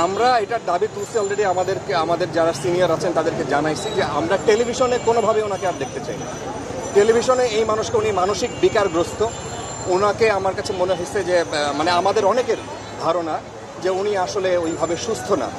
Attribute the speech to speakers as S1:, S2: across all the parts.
S1: আমরা এটার দাবি তুলছি অলরেডি, আমাদের যারা সিনিয়র আছেন তাদেরকে জানাইছি যে আমরা টেলিভিশনে কোনোভাবে ওনাকে আর দেখতে চাই না। টেলিভিশনে এই মানুষকে, উনি মানসিক বিকারগ্রস্ত। ওনাকে আমার কাছে মনে হচ্ছে যে মানে আমাদের অনেকের ধারণা যে উনি আসলে ওইভাবে সুস্থ না।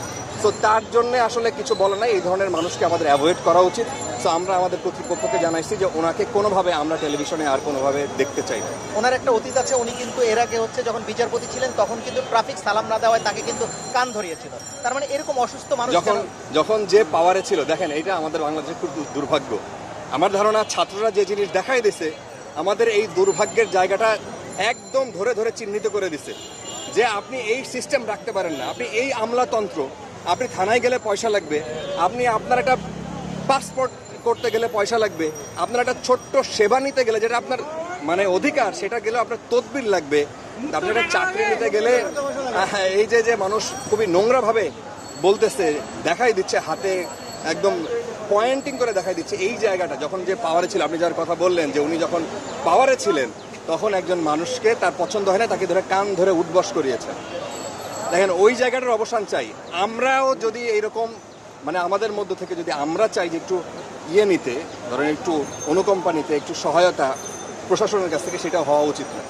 S1: সো তার জন্যে আসলে কিছু বলে নাই, এই ধরনের মানুষকে আমাদের অ্যাভয়েড করা উচিত। সো আমরা আমাদের কর্তৃপক্ষকে জানাইছি যে ওনাকে কোনোভাবে আমরা টেলিভিশনে আর কোনোভাবে দেখতে চাই না।
S2: ওনার একটা অতীত আছে, উনি কিন্তু এর আগে যখন বিচারপতি ছিলেন তখন কিন্তু ট্রাফিক সালাম না দেওয়ায় তাকে কিন্তু কান ধরিয়েছিল। তার মানে এরকম অসুস্থ মানুষ
S1: যখন যে পাওয়ারে ছিল, দেখেন এটা আমাদের বাংলাদেশের খুব দুর্ভাগ্য। আমার ধারণা ছাত্ররা যে জিনিস দেখাই দিছে, আমাদের এই দুর্ভাগ্যের জায়গাটা একদম ধরে ধরে চিহ্নিত করে দিছে যে আপনি এই সিস্টেম রাখতে পারেন না, আপনি এই আমলাতন্ত্র, আপনি থানায় গেলে পয়সা লাগবে, আপনার একটা পাসপোর্ট করতে গেলে পয়সা লাগবে, আপনার একটা ছোট্ট সেবা নিতে গেলে যেটা আপনার মানে অধিকার, সেটা গেলে আপনার তদবির লাগবে, আপনার একটা চাকরি নিতে গেলে এই যে মানুষ খুবই নোংরাভাবে বলতেছে, দেখাই দিচ্ছে হাতে একদম পয়েন্টিং করে দেখাই দিচ্ছে এই জায়গাটা। যখন যে পাওয়ারে ছিল, আপনি যার কথা বললেন যে উনি যখন পাওয়ারে ছিলেন তখন একজন মানুষকে তার পছন্দ হয় না, তাকে ধরে কান ধরে উঠবস করিয়েছে। দেখেন ওই জায়গাটার অবসান চাই। আমরাও যদি এইরকম মানে আমাদের মধ্য থেকে যদি আমরা চাই যে একটু নিতে, ধরেন একটু অনুকম্পা নিতে, একটু সহায়তা প্রশাসনের কাছ থেকে, সেটা হওয়া উচিত না।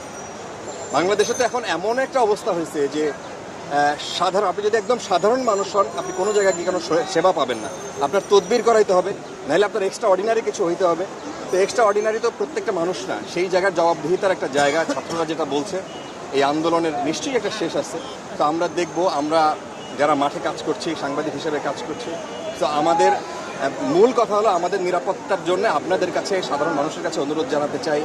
S1: বাংলাদেশে তো এখন এমন একটা অবস্থা হয়েছে যে আপনি যদি একদম সাধারণ মানুষ হন, আপনি কোনো জায়গায় গিয়ে কোনো সেবা পাবেন না, আপনার তদবির করাইতে হবে, নাহলে আপনার এক্সট্রা অর্ডিনারি কিছু হইতে হবে। তো এক্সট্রা অর্ডিনারি তো প্রত্যেকটা মানুষ না, সেই জায়গার জবাবদিহিতার একটা জায়গা। ছাত্ররা যেটা বলছে, এই আন্দোলনের নিশ্চয়ই একটা শেষ আছে। তো আমরা দেখব, আমরা যারা মাঠে কাজ করছি, সাংবাদিক হিসেবে কাজ করছি, তো আমাদের মূল কথা হলো আমাদের নিরাপত্তার জন্য আপনাদের কাছে, সাধারণ মানুষের কাছে অনুরোধ জানাতে চাই।